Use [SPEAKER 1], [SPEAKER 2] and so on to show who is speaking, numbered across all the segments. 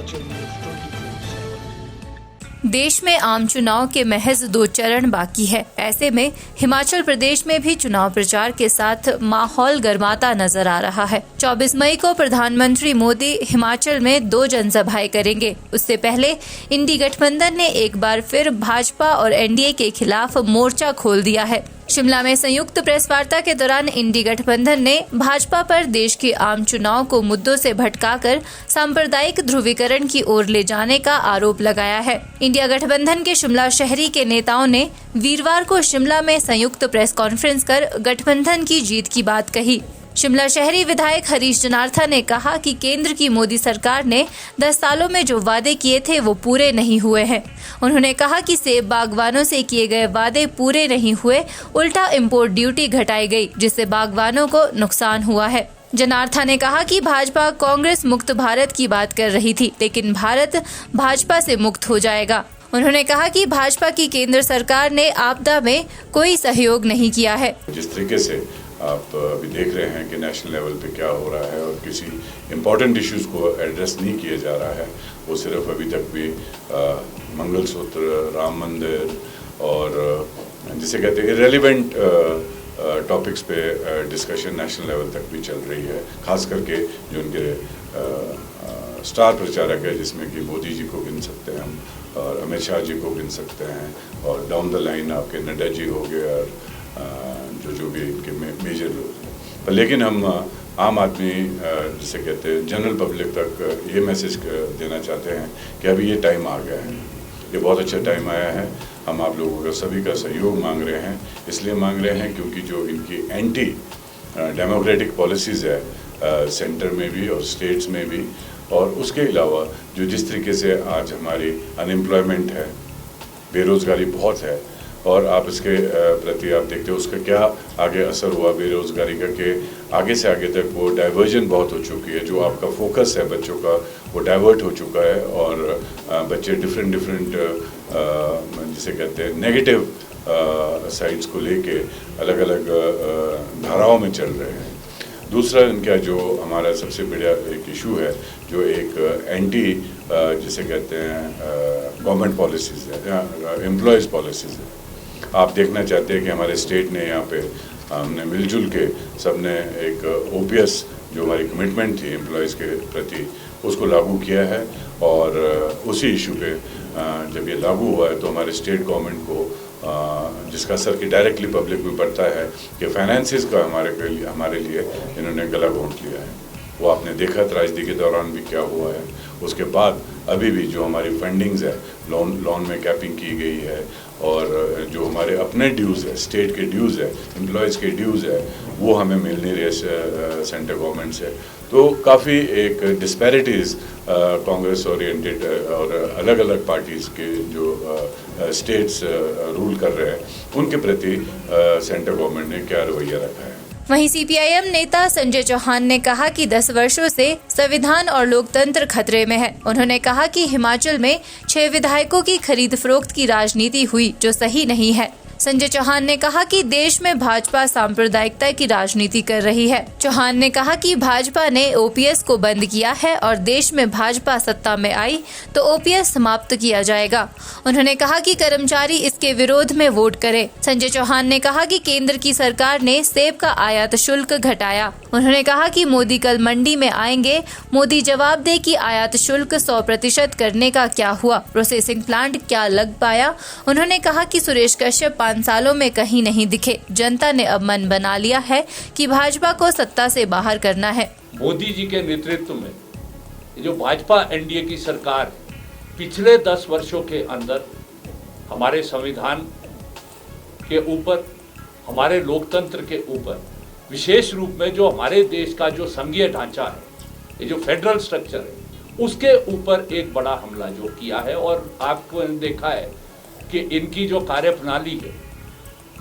[SPEAKER 1] Himachal news 24/7।
[SPEAKER 2] देश में आम चुनाव के महज 2 चरण बाकी है। ऐसे में हिमाचल प्रदेश में भी चुनाव प्रचार के साथ माहौल गर्माता नजर आ रहा है। 24 मई को प्रधानमंत्री मोदी हिमाचल में 2 जनसभाएं करेंगे। उससे पहले इंडी गठबंधन ने एक बार फिर भाजपा और एनडीए के खिलाफ मोर्चा खोल दिया है। शिमला में संयुक्त प्रेस वार्ता के दौरान इंडी गठबंधन ने भाजपा पर देश के आम चुनाव को मुद्दों से भटकाकर सांप्रदायिक ध्रुवीकरण की ओर ले जाने का आरोप लगाया है। इंडिया गठबंधन के शिमला शहरी के नेताओं ने वीरवार को शिमला में संयुक्त प्रेस कॉन्फ्रेंस कर गठबंधन की जीत की बात कही। शिमला शहरी विधायक हरीश जनार्था ने कहा कि केंद्र की मोदी सरकार ने 10 सालों में जो वादे किए थे वो पूरे नहीं हुए हैं। उन्होंने कहा कि सेब बागवानों से किए गए वादे पूरे नहीं हुए, उल्टा इंपोर्ट ड्यूटी घटाई गई, जिससे बागवानों को नुकसान हुआ है। जनार्था ने कहा कि भाजपा कांग्रेस मुक्त भारत की बात कर रही थी, लेकिन भारत भाजपा से मुक्त हो जाएगा। उन्होंने कहा कि भाजपा की केंद्र सरकार ने आपदा में कोई सहयोग नहीं किया है।
[SPEAKER 3] जिस तरीके से आप अभी देख रहे हैं कि नेशनल लेवल पे क्या हो रहा है और किसी इम्पोर्टेंट इश्यूज को एड्रेस नहीं किया जा रहा है, वो सिर्फ अभी तक भी मंगलसूत्र, राम मंदिर और जिसे कहते हैं इरेलीवेंट टॉपिक्स पे डिस्कशन नेशनल लेवल तक भी चल रही है। खास करके जो उनके स्टार प्रचारक है, जिसमें कि मोदी जी को गिन सकते हैं हम और अमित शाह जी को गिन सकते हैं और डाउन द लाइन आपके नड्डा जी हो गए और जो भी इनके मेजर लोग हैं। पर लेकिन हम आम आदमी जिसे कहते हैं जनरल पब्लिक तक ये मैसेज देना चाहते हैं कि अभी ये टाइम आ गया है, ये बहुत अच्छा टाइम आया है। हम आप लोगों का सभी का सहयोग मांग रहे हैं, इसलिए मांग रहे हैं क्योंकि जो इनकी एंटी डेमोक्रेटिक पॉलिसीज़ है सेंटर में भी और स्टेट्स में भी, और उसके अलावा जो जिस तरीके से आज हमारी अनएम्प्लॉयमेंट है, बेरोज़गारी बहुत है, और आप इसके प्रति आप देखते हो उसका क्या आगे असर हुआ बेरोज़गारी का, कि आगे से आगे तक वो डाइवर्जन बहुत हो चुकी है। जो आपका फोकस है बच्चों का वो डाइवर्ट हो चुका है और बच्चे डिफरेंट जिसे कहते हैं नेगेटिव साइड्स को लेके अलग अलग धाराओं में चल रहे हैं। दूसरा इनका जो हमारा सबसे बड़ा एक इशू है, जो एक एंटी जिसे कहते हैं गवर्नमेंट पॉलिसीज़ है या एम्प्लॉयज़ पॉलिसीज़ है। आप देखना चाहते हैं कि हमारे स्टेट ने यहाँ पे हमने मिलजुल के सबने एक ओपीएस जो हमारी कमिटमेंट थी एम्प्लॉयज़ के प्रति उसको लागू किया है, और उसी इशू पे जब ये लागू हुआ है तो हमारे स्टेट गवर्नमेंट को जिसका असर कि डायरेक्टली पब्लिक में पड़ता है कि फाइनेंसिस का हमारे लिए इन्होंने गला घोंट लिया है। वो आपने देखा त्रासदी के दौरान भी क्या हुआ है। उसके बाद अभी भी जो हमारी फंडिंग्स है, लोन में कैपिंग की गई है, और जो हमारे अपने ड्यूज़ है, स्टेट के ड्यूज़ है, एम्प्लॉयज़ के ड्यूज़ है, वो हमें मिल नहीं रहे सेंट्रल गवर्नमेंट से। तो काफ़ी एक डिस्पैरिटीज़ कांग्रेस ओरिएंटेड और अलग अलग पार्टीज़ के जो स्टेट्स रूल कर रहे हैं उनके प्रति सेंट्रल गवर्नमेंट ने क्या रवैया रखा है।
[SPEAKER 2] वहीं सीपीआईएम नेता संजय चौहान ने कहा कि 10 वर्षों से संविधान और लोकतंत्र खतरे में है। उन्होंने कहा कि हिमाचल में 6 विधायकों की खरीद फरोख्त की राजनीति हुई, जो सही नहीं है। संजय चौहान ने कहा कि देश में भाजपा सांप्रदायिकता की राजनीति कर रही है। चौहान ने कहा कि भाजपा ने ओपीएस को बंद किया है और देश में भाजपा सत्ता में आई तो ओपीएस समाप्त किया जाएगा। उन्होंने कहा कि कर्मचारी इसके विरोध में वोट करें। संजय चौहान ने कहा कि केंद्र की सरकार ने सेब का आयात शुल्क घटाया। उन्होंने कहा कि मोदी कल मंडी में आएंगे, मोदी जवाब दे कि आयात शुल्क 100% करने का क्या हुआ, प्रोसेसिंग प्लांट क्या लग पाया। उन्होंने कहा कि सुरेश कश्यप 5 सालों में कहीं नहीं दिखे। जनता ने अब मन बना लिया है कि भाजपा को सत्ता से बाहर करना है।
[SPEAKER 4] मोदी जी के नेतृत्व में जो भाजपा एनडीए की सरकार पिछले 10 वर्षों के अंदर हमारे संविधान के ऊपर, हमारे लोकतंत्र के ऊपर, विशेष रूप में जो हमारे देश का जो संघीय ढांचा है, ये जो फेडरल स्ट्रक्चर है, उसके ऊपर एक बड़ा हमला जो किया है। और आपको देखा है कि इनकी जो कार्यप्रणाली है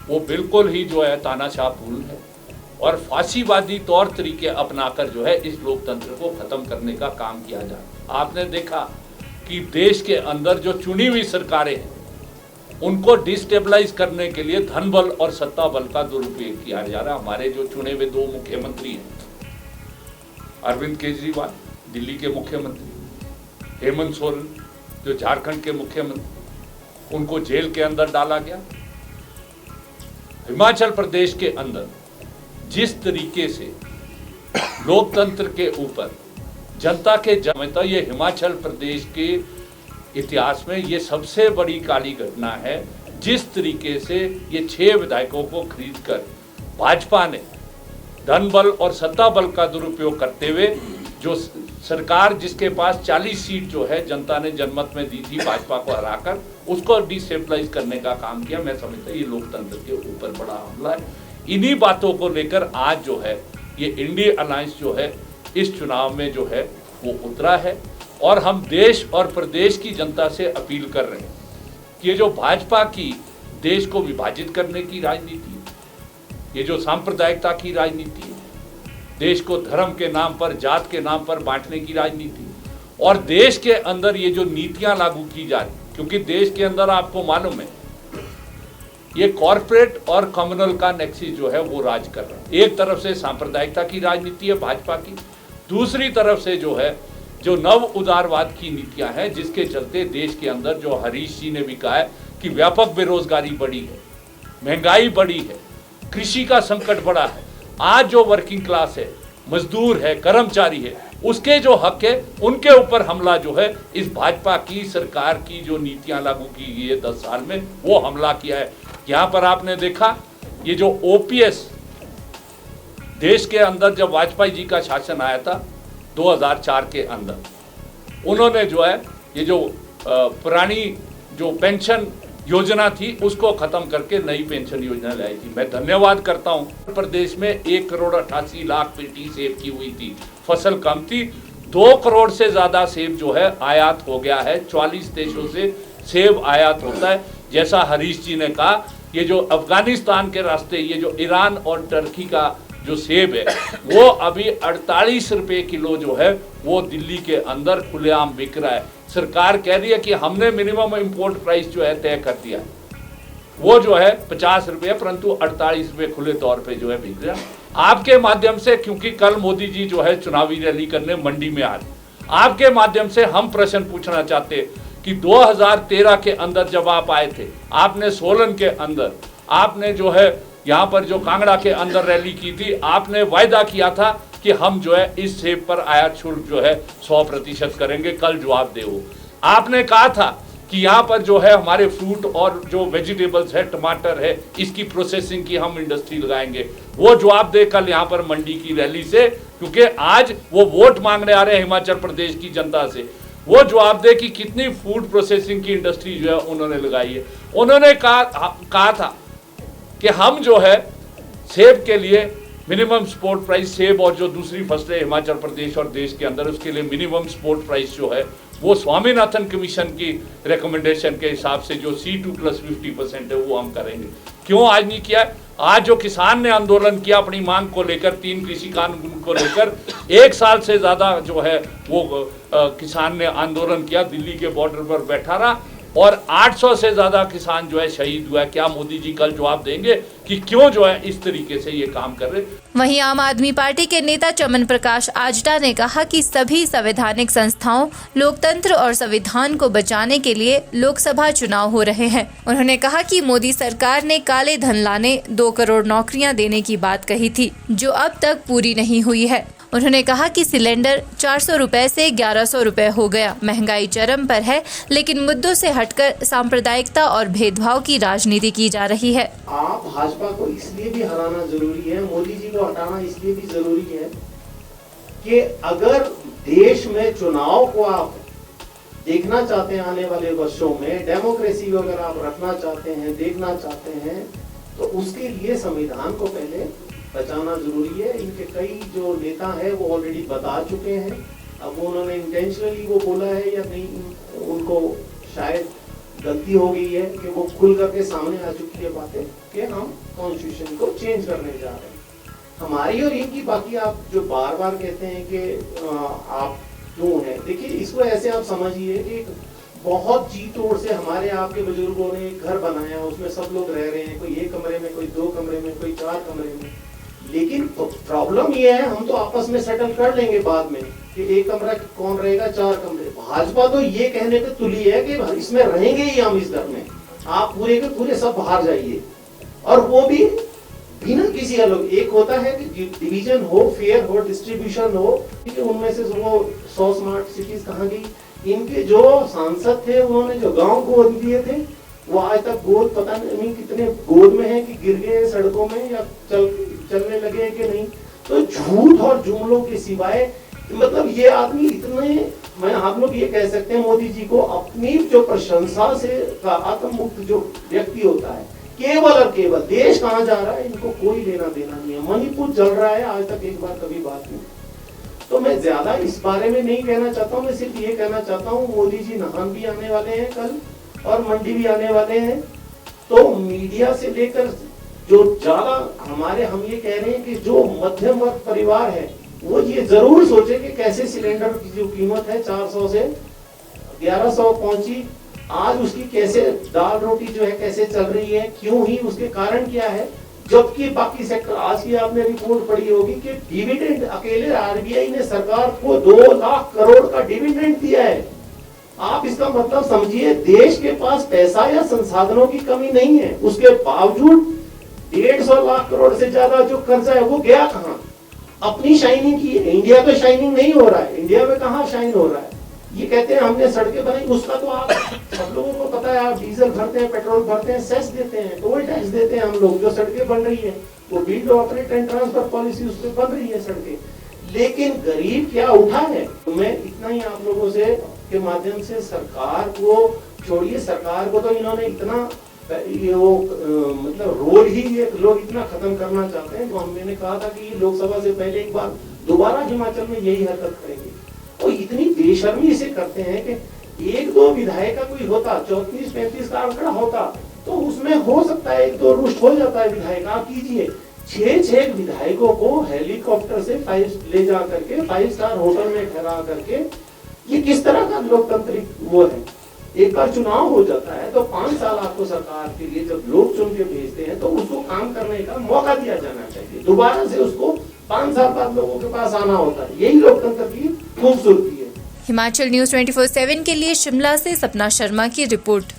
[SPEAKER 4] वो बिल्कुल ही जो है तानाशाहपूर्ण है और फांसीवादी तौर तरीके अपनाकर जो है इस लोकतंत्र को खत्म करने का काम किया जा रहा है। आपने देखा कि देश के अंदर जो चुनी हुई सरकारें हैं उनको डिस्टेबलाइज करने के लिए धन बल और सत्ता बल का दुरुपयोग किया जा रहा है। हमारे जो चुने हुए 2 मुख्यमंत्री हैं, अरविंद केजरीवाल दिल्ली के मुख्यमंत्री, हेमंत सोरेन जो झारखंड के मुख्यमंत्री, उनको जेल के अंदर डाला गया। हिमाचल प्रदेश के अंदर जिस तरीके से लोकतंत्र के ऊपर जनता के जमता, ये हिमाचल प्रदेश के इतिहास में ये सबसे बड़ी काली घटना है। जिस तरीके से ये 6 विधायकों को खरीदकर भाजपा ने धन बल और सत्ता बल का दुरुपयोग करते हुए जो सरकार जिसके पास 40 सीट जो है जनता ने जनमत में दी थी भाजपा को हराकर, उसको डिस्टेबलाइज करने का काम किया। मैं समझता हूँ ये लोकतंत्र के ऊपर बड़ा हमला है। इन्हीं बातों को लेकर आज जो है ये इंडिया अलायंस जो है इस चुनाव में जो है वो उतरा है। और हम देश और प्रदेश की जनता से अपील कर रहे हैं कि ये जो भाजपा की देश को विभाजित करने की राजनीति है, ये जो सांप्रदायिकता की राजनीति है, देश को धर्म के नाम पर, जात के नाम पर बांटने की राजनीति है, और देश के अंदर ये जो नीतियां लागू की जा रही, क्योंकि देश के अंदर आपको मालूम है ये कॉर्पोरेट और कम्युनल का नेक्सिस जो है वो राज कर रहा है। एक तरफ से सांप्रदायिकता की राजनीति है भाजपा की, दूसरी तरफ से जो है जो नव उदारवाद की नीतियां हैं, जिसके चलते देश के अंदर जो हरीश जी ने भी कहा है कि व्यापक बेरोजगारी बढ़ी है, महंगाई बढ़ी है, कृषि का संकट बढ़ा है। आज जो वर्किंग क्लास है, मजदूर है, कर्मचारी है, उसके जो हक है उनके ऊपर हमला जो है इस भाजपा की सरकार की जो नीतियां लागू की गई है 10 साल में, वो हमला किया है। यहाँ पर आपने देखा ये जो ओपीएस देश के अंदर जब वाजपेयी जी का शासन आया था 2004 के अंदर, उन्होंने जो है ये जो पुरानी जो पेंशन योजना थी उसको खत्म करके नई पेंशन योजना लाई थी। मैं धन्यवाद करता हूँ। प्रदेश में 1,88,00,000 पेटी सेब की हुई थी, फसल कम थी, 2 करोड़ से ज्यादा सेब जो है आयात हो गया है। 44 देशों से सेब आयात होता है। जैसा हरीश जी ने कहा, ये जो अफगानिस्तान के रास्ते, ये जो ईरान और टर्की का जो सेब है वो अभी 48 रुपए किलो जो है वो दिल्ली के अंदर खुलेआम बिक रहा है। सरकार कह रही है कि हमने मिनिमम इंपोर्ट प्राइस जो है तय कर दिया, वो जो है 50 रुपये, परंतु 48 रुपये खुले तौर पे जो है बिक रहा है। आपके माध्यम से, क्योंकि कल मोदी जी जो है चुनावी रैली करने मंडी में आ रहे, आपके माध्यम से हम प्रश्न पूछना चाहते कि 2013 के अंदर जब आप आए थे, आपने सोलन के अंदर, आपने जो है यहाँ पर जो कांगड़ा के अंदर रैली की थी, आपने वायदा किया था कि हम जो है इस सेब पर आयात शुल्क जो है 100% करेंगे, कल जवाब दे हो। आपने कहा था कि यहाँ पर जो है हमारे फ्रूट और जो वेजिटेबल्स है, टमाटर है, इसकी प्रोसेसिंग की हम इंडस्ट्री लगाएंगे, वो जवाब दे कल यहाँ पर मंडी की रैली से, क्योंकि आज वो वोट मांगने आ रहे हैं हिमाचल प्रदेश की जनता से। वो जवाब दे कि कितनी फूड प्रोसेसिंग की इंडस्ट्री जो है उन्होंने लगाई है। उन्होंने कहा था कि हम जो है सेब के लिए मिनिमम सपोर्ट प्राइस, सेब और जो दूसरी फसलें हिमाचल प्रदेश और देश के अंदर, उसके लिए मिनिमम सपोर्ट प्राइस जो है वो स्वामीनाथन कमीशन की रिकमेंडेशन के हिसाब से जो C2 + 50% है वो हम करेंगे। क्यों आज नहीं किया? आज जो किसान ने आंदोलन किया अपनी मांग को लेकर, 3 कृषि कानून को लेकर, 1 साल से ज़्यादा जो है वो किसान ने आंदोलन किया, दिल्ली के बॉर्डर पर बैठा रहा, और 800 से ज्यादा किसान जो है शहीद हुआ है। क्या मोदी जी कल जवाब देंगे कि क्यों जो है इस तरीके से ये काम कर रहे?
[SPEAKER 2] वहीं आम आदमी पार्टी के नेता चमन प्रकाश आजटा ने कहा कि सभी संवैधानिक संस्थाओं, लोकतंत्र और संविधान को बचाने के लिए लोकसभा चुनाव हो रहे हैं। उन्होंने कहा कि मोदी सरकार ने काले धन लाने, 2 करोड़ नौकरियां देने की बात कही थी, जो अब तक पूरी नहीं हुई है। उन्होंने कहा कि सिलेंडर 400 रुपए से 1100 रुपए हो गया, महंगाई चरम पर है, लेकिन मुद्दों से हटकर सांप्रदायिकता और भेदभाव की राजनीति की जा रही है।
[SPEAKER 1] आप भाजपा को इसलिए भी हराना जरूरी है, मोदी जी को हटाना इसलिए भी जरूरी है कि अगर देश में चुनाव को आप देखना चाहते हैं, आने वाले वर्षों में डेमोक्रेसी को अगर आप रखना चाहते हैं, देखना चाहते हैं, तो उसके लिए संविधान को पहले बचाना जरूरी है। इनके कई जो नेता है वो ऑलरेडी बता चुके हैं। अब उन्होंने इंटेंशनली वो बोला है या नहीं, उनको शायद गलती हो गई है कि वो खुल करके सामने आ चुकी है बातें कि हम कॉन्स्टिट्यूशन को चेंज करने जा रहे हैं। हमारी और इनकी, बाकी आप जो बार बार कहते हैं कि आप क्यों हैं, देखिए इसको ऐसे आप समझिए कि बहुत जी तोड़ से हमारे आपके बुजुर्गों ने घर बनाया, उसमें सब लोग रह रहे हैं, कोई 1 कमरे में, कोई 2 कमरे में, कोई 4 कमरे में। लेकिन प्रॉब्लम ये है, हम तो आपस में सेटल कर लेंगे बाद में कि एक कमरा कौन रहेगा, 4 कमरे। भाजपा तो ये कहने पे तुली है कि इसमें रहेंगे ही हम, इस घर में आप पूरे के पूरे सब बाहर जाइए, और वो भी बिना किसी अलग। एक होता है कि डिवीजन हो, फेयर हो, डिस्ट्रीब्यूशन हो, उनमें से वो 100 स्मार्ट सिटीज कहाँ गई? इनके जो सांसद थे उन्होंने जो गांव गोद दिए थे, वो आज तक गोद पता नहीं कितने गोद में है, कि गिर गए सड़कों में या चलने लगे कि नहीं। तो झूठ और जुमलों के सिवाय मतलब ये आदमी इतने, मैं आप लोग ये कह सकते हैं मोदी जी को अपनी जो प्रशंसा से का आत्ममुक्त जो व्यक्ति होता है, केवल और केवल देश कहाँ जा रहा है इनको कोई लेना देना नहीं है। मणिपुर जल रहा है, आज तक एक बार कभी बात नहीं। तो मैं ज्यादा इस बारे में नहीं कहना चाहता हूँ, मैं सिर्फ ये कहना चाहता हूँ मोदी जी नाहन भी आने वाले हैं कल, और मंडी भी आने वाले हैं। तो मीडिया से लेकर जो ज्यादा हमारे, हम ये कह रहे हैं कि जो मध्यम वर्ग परिवार है वो ये जरूर सोचे कि कैसे सिलेंडर की जो कीमत है 400 से 1100 पहुंची, आज उसकी कैसे दाल रोटी जो है कैसे चल रही है, क्यों ही, उसके कारण क्या है। जबकि बाकी सेक्टर, आज की आपने रिपोर्ट पढ़ी होगी कि डिविडेंड अकेले आरबीआई ने सरकार को 2 लाख करोड़ का डिविडेंड दिया है। आप इसका मतलब समझिए, देश के पास पैसा या संसाधनों की कमी नहीं है, उसके बावजूद 150 लाख करोड़ से ज्यादा जो कर्जा है वो गया कहाँ? अपनी शाइनिंग की है। इंडिया तो शाइनिंग नहीं हो रहा है, इंडिया में कहाँ शाइन हो रहा है? ये कहते हैं हमने सड़कें बनाई, उसका तो आप सब लोगों को पता है, आप डीजल भरते हैं, पेट्रोल भरते हैं, सेस देते हैं, टोल टैक्स देते हैं हम लोग। जो सड़कें बन रही है वो build operate and transfer policy, उस पर बन रही है सड़कें, लेकिन गरीब क्या उठा है? तो मैं इतना ही आप लोगों से के माध्यम से, सरकार को छोड़िए, सरकार को तो इन्होंने इतना मतलब रोल ही ये लोग इतना खत्म करना चाहते हैं। तो मैंने कहा था कि लोकसभा से पहले एक बार दोबारा हिमाचल में यही हरकत करेंगे। और इतनी बेशर्मी से करते हैं कि 1-2 विधायक का कोई होता, 34-35 का आंकड़ा होता तो उसमें हो सकता है 1-2 रुष्ट हो जाता है विधायक। आप कीजिए 6 विधायकों को हेलीकॉप्टर से ले जा करके 5 स्टार होटल में ठहरा करके, ये किस तरह का लोकतांत्रिक वो है? एक बार चुनाव हो जाता है तो 5 साल आपको सरकार के लिए जब लोग चुन के भेजते हैं तो उसको काम करने का मौका दिया जाना चाहिए। दोबारा से उसको 5 साल बाद लोगों के पास आना होता है, यही लोकतंत्र की खूबसूरती है।
[SPEAKER 2] हिमाचल न्यूज़ 24/7 के लिए शिमला से सपना शर्मा की रिपोर्ट।